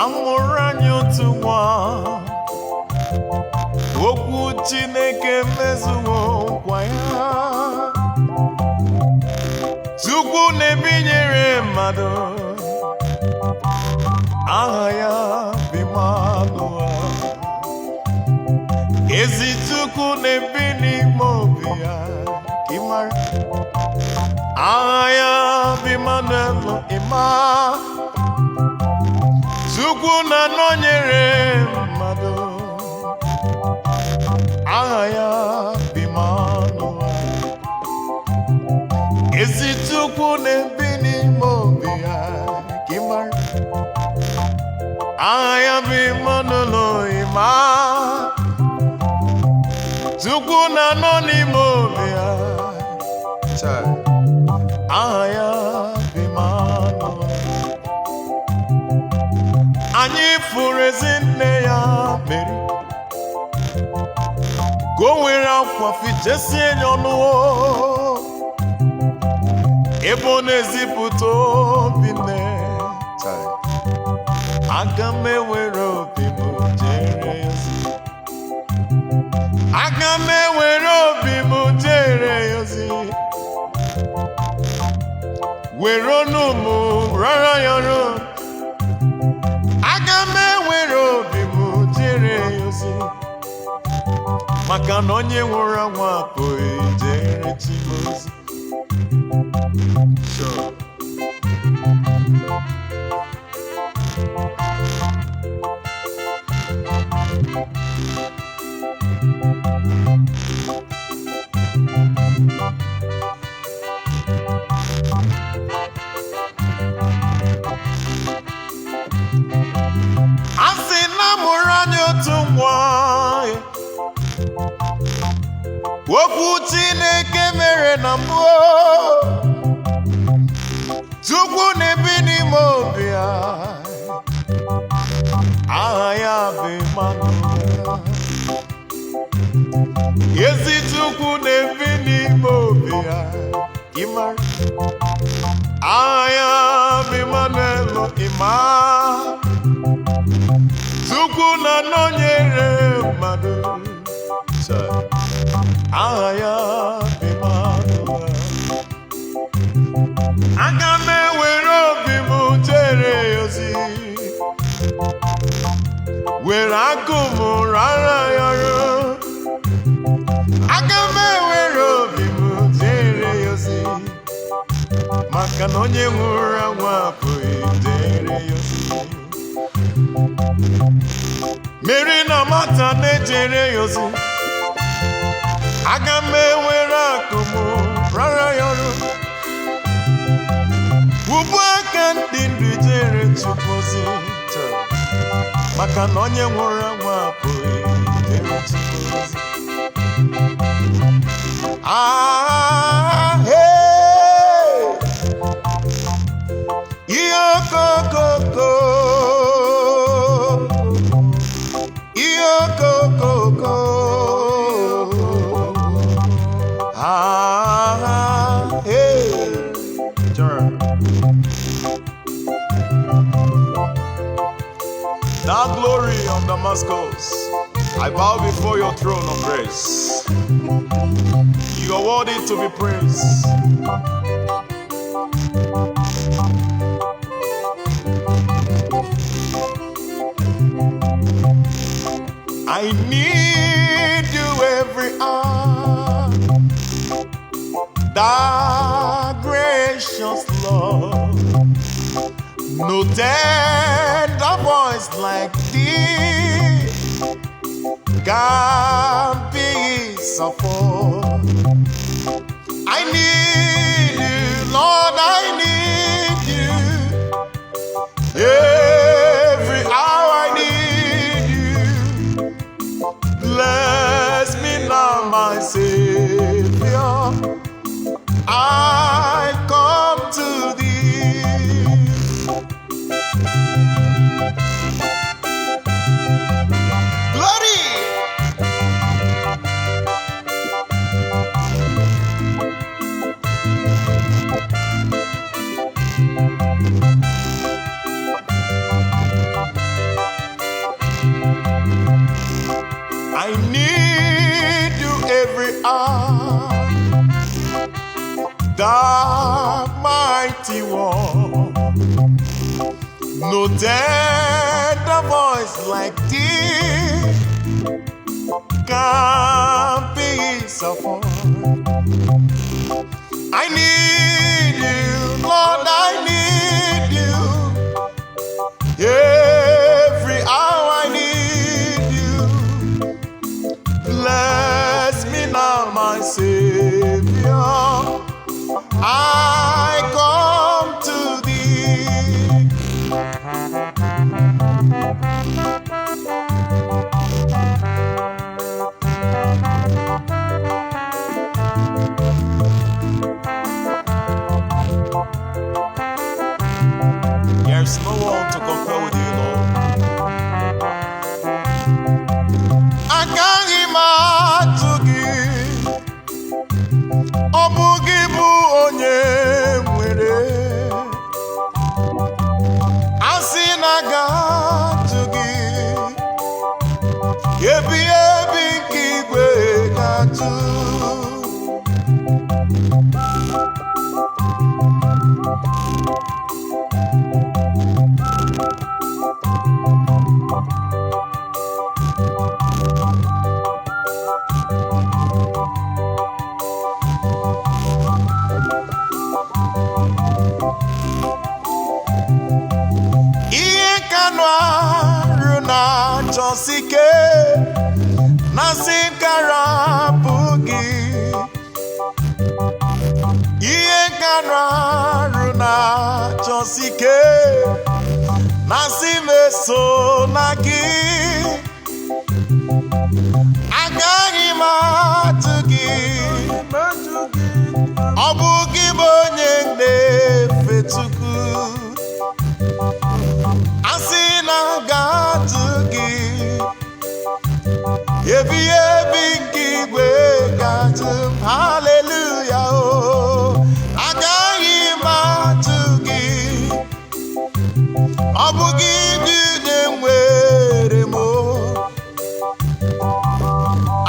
amụrụ anyị otu nwa okwu Chineke mezuo nkwa ya Chukwu na-ebinyere mmadụ aha ya bụ Emmanuel ezi Chukwu na-ebi n'ime obi ya ka ị mara aha ya bụ Emmanuel ịma Chukwu na-anọnyere mmadụ aha ya bụ Emmanuel ezi Chukwu na-ebi n'ime obi ya ka ị mara aha ya bụ Emmanuel ịma Chukwu na-anọ n'ime obi ya aha ya bụ Emmanuel anyị fụrụ ezi nne ya Meri ka o nwere akwa fichesie ya ọnụ ebe ọ na-ezipụta obi nne aga m ewere obi m jere ya ozi aga m ewere obi m jere ya ozi were ọnụ m rara ya ọrụ aga m ewere obi m jere ya ozi maka na onye nwụrụ anwụ apụghị jere chi m ozi asị na mụrụ anyị otu nwa okwu Chineke mere na mbụ Chukwu na-ebi n'ime obi ya aha ya bụ Emmanuel ezi Chukwu na-ebi n'ime obi ya ịmara aha ya bụ Emmanuel ịma Chukwu na-anọnyere mmadụ aha ya bụ Emmanuel aga m ewere obi m jere ya ozi were agụ m rara ya ọrụ aga m ewere obi m jere ya ozi maka na onye nwụrụ anwụ apụghị jere ya ozi Meri na Mata na-ejere ya ozi aga m ewere akụ m rara ya ọrụ ugbu aka ndị ndụ jere Chukwu ozi maka na onye nwụrụ anwụ apụghị jere Chukwu ozi ihe okokoko ihe okokoko Now glory of Damascus, I bow before your throne of grace. You are worthy to be praised. I need you every hour, thy gracious Lord. No tender voice like thee can be suffered. I need you, Lord, I need you. Every hour I need you. Bless me now, my Savior. I come to thee. God, mighty one. No tender voice like this can be suffered. I need you, Lord, I need you. Every hour I need you. Bless me now, my Savior. I come to thee. There's no one to compare with you, Lord. I can't imagine Obugibu onye nwere asị na ga-atụ gị ebi ebi nke igwe ga-atụ. Chosike nasikara bugi iye kararuna chosike nasimeso nagi agaghị m atụ gị ọ bụ gị bụ onye na-efe Chukwu asị na ga-atụ gị ebi ebi nke igwe ga-atụ m. Hallelujah, oh, agaghị m atụ gị ọ bụ gị dị na-enwere m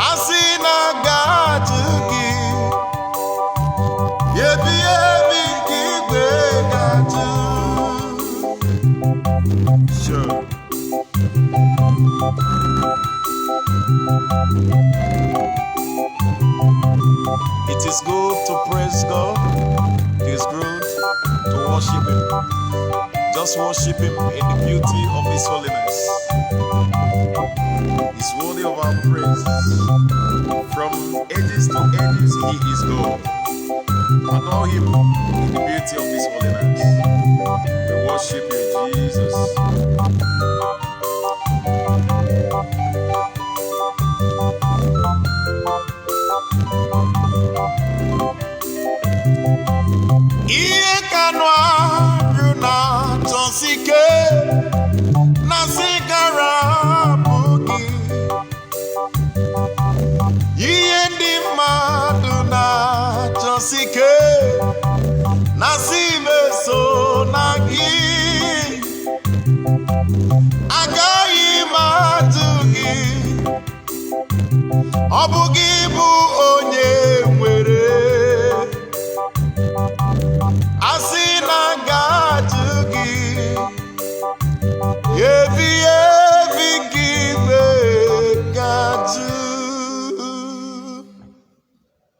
asị na ga-atụ gị ebi ebi nke igwe ga-atụ. Sure. It is good to praise God. It is good to worship Him. Just worship Him in the beauty of His holiness. He's worthy of our praise. From ages to ages, He is God. Adore Him in the beauty of His holiness. We worship You, Jesus. Iye kanu aru na chosike nasikara bugi iye ndị mmadụ na chosike nasimeso na gị aga